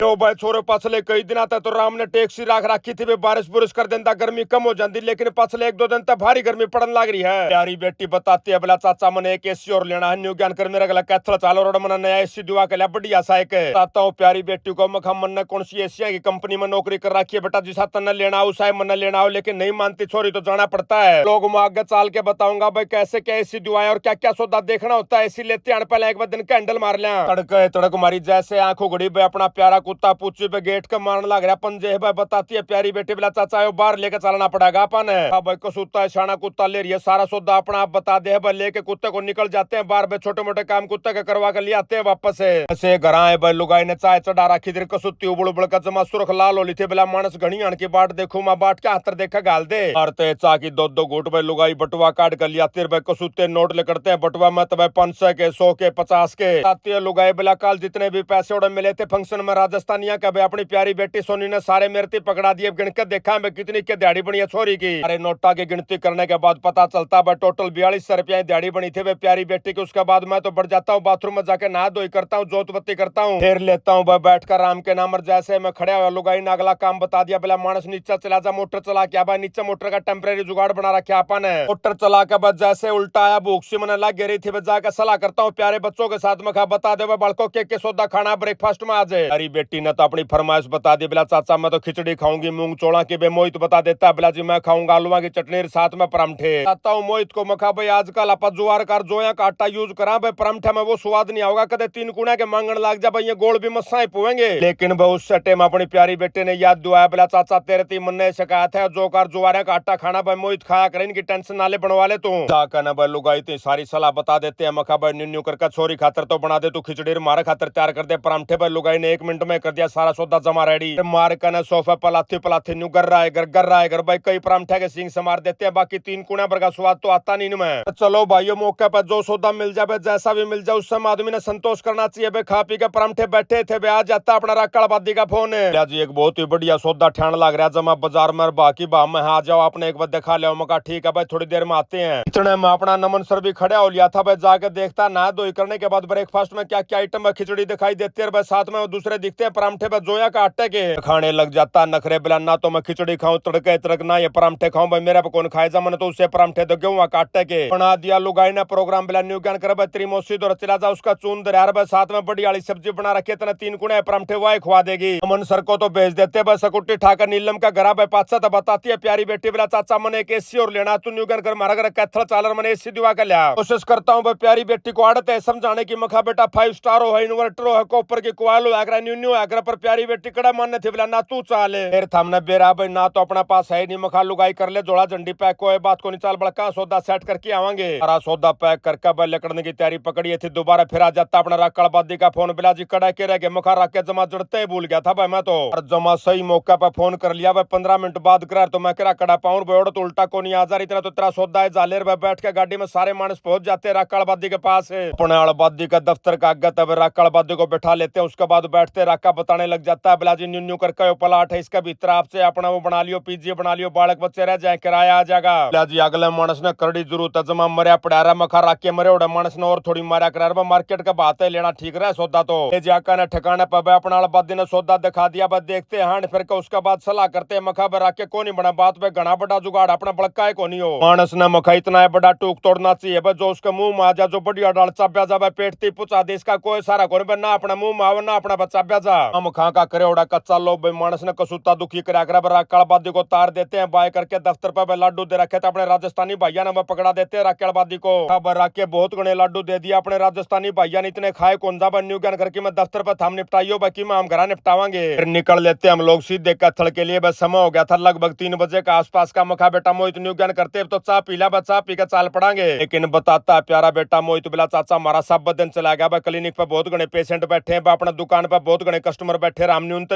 तो भाई छोरे पछले कई दिन तक तो राम ने टैक्सी राख रखी थी, बारिश बुरिश कर देता गर्मी कम हो जाती, लेकिन पछले एक दो दिन तक भारी गर्मी पड़न लग रही है। प्यारी बेटी बताती है बोला चाचा मैंने एक एसी और लेना है, न्यू ज्ञान कर मेरा गला कैथल चालो रोड मैंने नया एसी दुआ के लिया बढ़िया सा एक चाहता हूँ। प्यारी बेटी को मखा मन ने कौन सी एशिया की कंपनी में नौकरी कर रखी है, बेटा जिसा तन्ने लेना हो उसा मन लेना हो, लेकिन नहीं मानती छोरी तो जाना पड़ता है। लोग मैं आगे चाल के बताऊंगा भाई कैसे क्या एसी दुआए और क्या क्या सौदा देखना होता है। एसी लेते आने पहले एक बार दिन कैंडल मार लिया, तड़क मारी जैसे आंखों घड़ी भाई अपना प्यारा कुत्ता पूछी पे गेट का मारने लग रहा पंजे भाई। बताती है प्यारी बेटी बोला चाचा बाहर लेके चलना पड़ेगा अपन भाई को सूता है शाना कुत्ता ले रही है सारा सौदा अपना आप बता दे भाई, लेके कुत्ते को निकल जाते हैं बाहर भाई, छोटे मोटे काम कुत्ते के करवा कर ले आते हैं वापस ऐसे घर आए भाई। लुगाई ने चाय चढ़ा रखी थी कसुत्ती उबड़ उबड़ का जमा सुरख लाल होली थे बोला मानस घनी आन की बाट देखो मैं बाट क्या हाथ देखा गाल दे और चा की दो घूट भाई। लुगाई बटुआ काट कर लिया तेरे भाई कसुत्ते नोट ले करते हैं बटुआ में तो भाई 500 के 100 के 50 के आती है। लुगाई बोला कल जितने भी पैसे उड़े मिले थे फंक्शन में राजस्थानिया का भाई अपनी प्यारी बेटी सोनी ने सारे मेरे पकड़ा दिए। गिनकर देखा मैं कितनी क्या दिहाड़ी बनी है छोरी की। अरे नोटा की गिनती करने के बाद पता चलता भाई टोटल 4200 रुपया दिहाड़ी बनी थी भाई प्यारी बेटी की। उसके बाद मैं तो बढ़ जाता हूँ बाथरूम में जाके नहा धोई करता हूँ जोत बत्ती करता हूँ फिर लेता हूँ भाई बैठ कर राम के नाम। जैसे मैं खड़ा हुआ लुगाई ने अगला काम बता दिया बोला मानस नीचे चला जा मोटर चला के भाई। नीचे मोटर का टेम्परेरी जुगाड़ बना रखा अपन है। मोटर चला के बाद जैसे उल्टा आया भूख से मैंने लग गई थी जाकर सलाह करता हूँ प्यारे बच्चों के साथ में खा बता दे बालकों के सौदा खाना ब्रेकफास्ट में आ जाए। अरे बेटी ने तो अपनी फरमाइश बता दी बोला चाचा मैं तो खिचड़ी खाऊंगी मूंग चोड़ा की। मोहित बता देता बोला जी मैं खाऊंगा आलूआ की चटनी साथ में परांठे। चाहता हूँ मोहित को मखा भाई आजकल आप जुआर का जोया का आटा यूज करा भाई परांठे में वो स्वाद नहीं होगा कदे 3 गुना के मांगण लग जा भाई ये गोल भी मसाई पुएंगे। लेकिन भाई उस सटे में अपनी प्यारी बेटे ने याद दुआया बोला चाचा तेरे ती मन ने शिकायत है जो कर जुआरे का आटा खाना भाई मोहित खाया करे इनकी टेंशन नाले बनवा ले तू जाकर ना भाई। लुगाई थी सारी सलाह बता देते हैं मखा भाई न्यू करके छोरी खातर तो बना दे तू खिचड़ी मारे खातर तैयार कर दे परांठे भाई। लुगाई ने 1 मिनट में कर दिया सारा सौदा जमा रेडी मार कर सोफा पलाथी पलाथी न्यू कर रहा है घर भाई कई परांठे के सिंग से मार देते हैं बाकी 3 कुना पर का स्वाद तो आता नहीं में। चलो भाइयों मौके पर जो सौदा मिल जाए जैसा भी मिल जाए उस समय आदमी ने संतोष करना चाहिए भाई। खा पी के परांठे बैठे थे आ जाता अपना राकड़बादी का फोन है जी एक बहुत ही बढ़िया सौदा ठहन लग रहा है जमा बाजार में बाकी बा में आ जाओ आपने एक बार दिखा लिया मका ठीक है भाई थोड़ी देर में आते हैं। इतने में अपना नमन सर भी खड़ा हो लिया था भाई जाके देखता ना धोई करने के बाद ब्रेकफास्ट में क्या क्या आइटम है खिचड़ी दिखाई देती है भाई साथ में दूसरे दिखते हैं परांठे पर जोया का आटे के खाने लग जाता नखरे बिलाना तो मैं खिचड़ी खाऊं तड़के तड़कना ये परांठे खाऊं भाई मेरा कौन खाए जा मैंने तो उससे परांठे दो गेहूं काटे के बना दिया। लुगाई ने प्रोग्राम बिला न्यू ज्ञान कर त्रिमोसी दो चला जा उसका चून दरियार भाई साथ में बड़ी वाली सब्जी बना रखी है 3 गुणे परांठे वाई खुआ देगी। अमन सर को तो भेज देते भाई सकुट्टी ठाकर नीलम का घर भाई पाचा तो बताती है प्यारी बेटी बिला चाचा मैंने एक एसी और लेना तू न्यू ज्ञान कर मारा घर कैथल चालर मैंने एसी दिवा कर लिया। कोशिश करता हूँ भाई प्यारी बेटी को आड़त है समझाने की मखा बेटा 5 स्टार हो इन्वर्टर हो कॉपर की कोयल हो न्यू आगरा पर प्यारी बेटी कड़ा मानने थे बोला ना तू चाले फिर थमने बेरा भाई ना तो अपना पास है नहीं मखा लुगाई कर ले जोड़ा झंडी पैक को बात को निचाल बड़का सौदा सेट करके आवांगे। सारा सौदा पैक करके भाई लकड़ने की तैयारी पकड़ी थी दोबारा फिर आ जाता अपना राकड़बादी का फोन बिला जी कड़ा के रह गए मखा रख के जमा जड़ते ही भूल गया था भाई मैं तो और जमा सही मौका पर फोन कर लिया भाई 15 मिनट बाद कर तो मैं करा कड़ा पाऊं बोड़ तो उल्टा को नहीं आ जा रही इतना तो तेरा सौदा है जालेर भाई बैठ के गाड़ी में सारे मानस पहुंच जाते राकड़बादी के पास अपने अड़बादी का दफ्तर का आगे तब राकड़बादी को बैठा लेते हैं उसके बाद बैठते राका बताने लग जाता है बिला जी न्यू करके पलाट है इसका भीतर आपसे अपना वो बना लियो पीजी बना लियो बालक बच्चे रह जाए किराया आ जाएगा। बिला जी अगले मानस ने करड़ी जरूरत है जमा मरिया पड़ा मखा रख के मरे उड़े मानस ने और थोड़ी मारा करा मार्केट का बात है लेना ठीक रहा सौदा तो जाका ने ठिकाने पर अपना अड़बादी ने सौदा दिखा दिया बस देखते हांड फिर के उसके बाद सलाह करते मखा पर रख के कोनी बना बात पे घना बड़ा जुगाड़ अपना बड़का है कोनी हो मानस ने मखा इतना बड़ा टूक तोड़ना चाहिए जो उसके मुंह में आ जा जो बढ़िया डाल चाब्या जा पेटती पुचा दे इसका कोई सारा कोई ना अपना मुंह में आवे ना अपना बच्चा ब्याजा हम खा का करे उड़ा कच्चा लो भाई मानस ने कसूता दुखी करा करा कड़बादी को तार देते हैं बाय करके दफ्तर पर लाडू दे रखे थे अपने राजस्थानी भाइया ने पकड़ा देते हैं राकेड़बादी को खबर रख के बहुत गणे लाडू दे दिया अपने राजस्थानी भाइया ने इतने खाए कौन सा न्यू ज्ञान करके मैं दफ्तर पर थाम निपटाइयो बाकी में हम घर निपटावांगे फिर निकल लेते हम लोग सीधे कैथल के लिए बस समय हो गया था लगभग 3 बजे का आसपास का मखा बेटा मोहित न्यू ज्ञान करते तो चाह पीला बच्चा पी के चाल पड़ांगे लेकिन बताता प्यारा बेटा मोहित बिला चाचा हमारा सब बदन चला गया क्लिनिक पर बहुत गणे पेशेंट बैठे हैं अपना दुकान पर बहुत गणे कस्टमर बैठे राम न्यून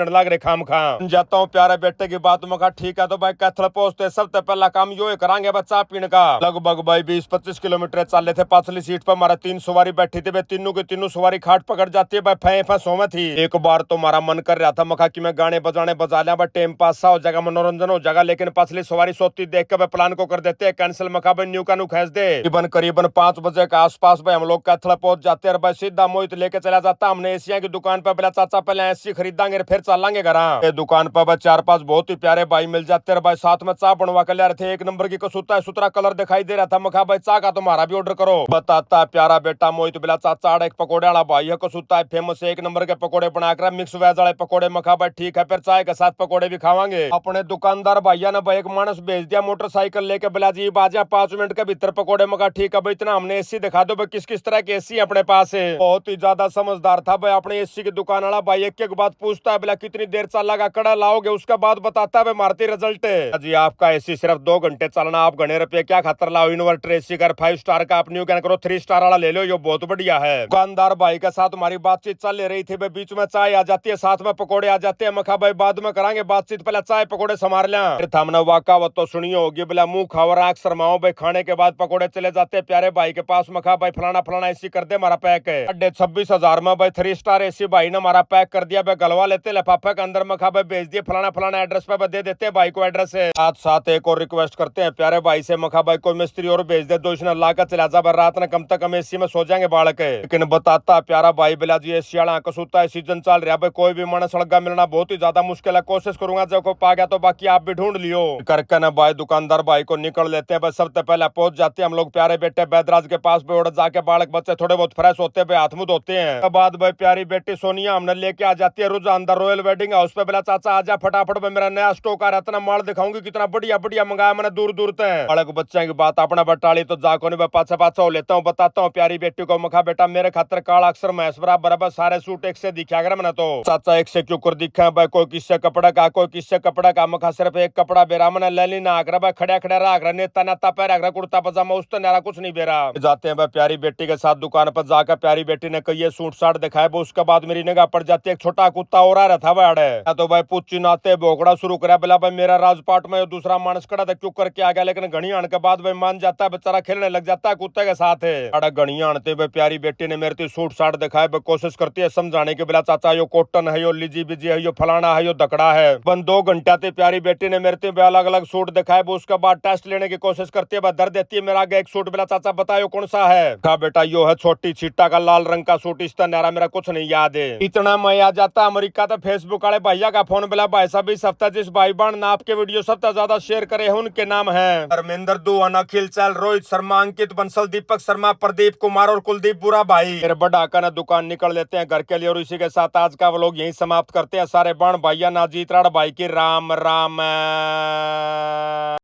लग रहे खाम खा जाता हूँ प्यारे बेटे की बात में कहा ठीक है तो भाई कैथल पहुंचते सबसे पहला काम यो करांगे बच्चा पीने का लगभग भाई 20-25 किलोमीटर चल रहे थे पाछली सीट पर हमारा 3 सवारी बैठी थी भाई तीनों की तीनों सवारी खाट पकड़ जाती है भाई फै सोमे थी। एक बार तो हमारा मन कर रहा था मखा कि मैं गाने बजाने बजा लिया भाई टाइम पास हो जाएगा मनोरंजन हो जाएगा लेकिन पाछली सवारी सोती देख के भाई प्लान को कर देते हैं कैंसिल मखा भाई न्यू का नु खींच दे करीबन 5 बजे के आसपास भाई हम लोग कैथल पहुंच जाते हैं भाई सीधा मोहित लेके चला जाता हमने एशिया की दुकान पर बिला चाचा पहले एसी खरीदांगे फिर चलेंगे घर। ये दुकान पर भाई 4-5 बहुत ही प्यारे भाई मिल जाते हैं भाई, साथ में चाय बनवा के ले रहे थे। एक नंबर की कसूता है, सुतरा कलर दिखाई दे रहा था। मखा भाई चाय का तुम्हारा भी ऑर्डर करो। बताता है प्यारा बेटा मोहित बिला चाचा एक पकौड़े वाला भाई है, कसूता है फेमस है, एक नंबर के पकौड़े बनाकर मिक्स वेज वाले पकौड़े। मखा भाई ठीक है, फिर चाय के साथ पकौड़े भी खावांगे। अपने दुकानदार भैया ने भाई एक मानस भेज दिया मोटरसाइकिल लेके, बिला जी बाजा 5 मिनट के भीतर पकौड़े। मखा ठीक है भाई, इतना हमने एसी दिखा दो भाई, किस किस तरह की एसी अपने पास है। बहुत ही ज्यादा समझदार था भाई अपने एसी की दुकान वाला भाई। एक एक बात पूछता है, बोला कितनी देर चलेगा, कड़ा लाओगे, उसका बाद बताता है मारती रिजल्ट है जी। आपका एसी सिर्फ 2 घंटे चलना, आप घने रुपए क्या खातर लाओ। इन्वर्टर एसी कर 5 स्टार का, आप न्यू क्या करो 3 स्टार वाला ले लो, ये बहुत बढ़िया है। दुकानदार भाई के साथ हमारी बातचीत चल रही थी भाई, बीच में चाय आ जाती है, साथ में पकौड़े आ जाते हैं। मखा भाई बाद में करांगे बातचीत, पहले चाय पकौड़े संभाल लिया। फिर हमने वाकावत तो सुनी होगी, बोला मुंह खावर आंख शर्माओ भाई, खाने के बाद पकौड़े चले जाते हैं प्यारे भाई के पास। मखा भाई फलाना फलाना एसी कर दे, हमारा पैक है 26,000 में भाई 3 स्टार एसी भाई ने हमारा पैक कर दिया भाई। गलवा लेते लिफाफे के अंदर। मखा भाई भेज दिए फलाना फलाना एड्रेस पे दे देते हैं भाई को एड्रेस है। साथ साथ एक और रिक्वेस्ट करते हैं प्यारे भाई से, मखा भाई कोई मिस्त्री और भेज दे, 2 इसने ला कर चला जा, रात ने कम तक हम एसी में सो जाएंगे बालक है। लेकिन बताता प्यारा भाई बिला जी एसी वाला कसूता है, सीजन चल रहा भाई, कोई भी मानस सड़गा मिलना बहुत ही ज्यादा मुश्किल है। कोशिश करूंगा जब को पा गया तो बाकी आप भी ढूंढ लियो करके ना भाई। दुकानदार भाई को निकल लेते हैं भाई, सबसे पहले पहुंच जाते हैं हम लोग प्यारे बेटे बैदराज के पास पे। उड़ जाके बालक बच्चे थोड़े बहुत फ्रेश होते हैं, हाथ मुंह धोते हैं। बाद भाई प्यारी बेटी सोनिया हमने लेके आ जाती है रुझान अंदर रॉयल वेडिंग हाउस पे। बोला चाचा आजा फटाफट भाई, मेरा नया स्टॉक आ रहा है, इतना माल दिखाऊंगी कितना बढ़िया बढ़िया मंगाया मैंने दूर दूर से। बालक बच्चे की बात अपना बटाली तो जाको नहीं, पाछा पाछा हो लेता हूँ। बताता हूँ प्यारी बेटी को, मखा बेटा मेरे खातर काला अक्षर महेश बराबर सारे सूट एक से दिखा कर मैंने तो। चाचा एक से क्यों कर दिखा भाई, कोई किससे कपड़ा का, कोई किससे कपड़ा का। मखा सिर्फ एक कपड़ा बेरा मैंने ले ना आकर भाई, खड़ा खड़ा रहा कर, नेता नेता पैर आकर, कुर्ता पजामा उस तो नारा कुछ नहीं बेरा। जाते हैं भाई प्यारी बेटी के साथ दुकान पर। जाकर प्यारी बेटी ने कई सूट साट दिखाए, उसके बाद मेरी निगाह पड़ जाती है एक छोटा कुत्ता और आ रहा था भाई। तो भाई पूछी नाते भोगड़ा शुरू करा, बोला भाई मेरा राजपाट में दूसरा मानस खड़ा था, क्यों करके आ गया। लेकिन घड़ी आने के बाद भाई मान जाता है, बेचारा खेलने लग जाता है कुत्ते के साथ है। अड़ा घड़ी आनते भाई प्यारी बेटी ने मेरे सूट साट दिखाए, कोशिश करती है समझाने की, बोला चाचा यो कॉटन है, यो लीजी बीजी है, यो फलाना है, यो दकड़ा है। बन 2 घंटा थे प्यारी बेटी ने मेरे अलग अलग सूट दिखाए। उसके बाद टेस्ट लेने की कोशिश करती है, दर देती है मेरा आगे एक सूट। बोला चाचा बताओ कौन सा है। कहा बेटा यो है छोटी छीटा का लाल रंग का सूट, इस तरह मेरा कुछ नहीं याद है। इतना मैं आ जाता अमेरिका तो फेसबुक वाले भैया का फोन। बोला भाई साहब इस हफ्ते जिस भाई बहन ने आपके वीडियो सबसे ज्यादा शेयर करे हैं उनके नाम है धर्मेंद्र दुआन, अखिल चैल, रोहित शर्मा, अंकित बंसल, दीपक शर्मा, प्रदीप कुमार और कुलदीप बुरा भाई। फिर बड़ा का दुकान निकल लेते हैं घर के लिए। और इसी के साथ आज का व्लॉग यहीं समाप्त करते हैं। सारे बहन भैया नाजीत राड़ भाई की राम राम।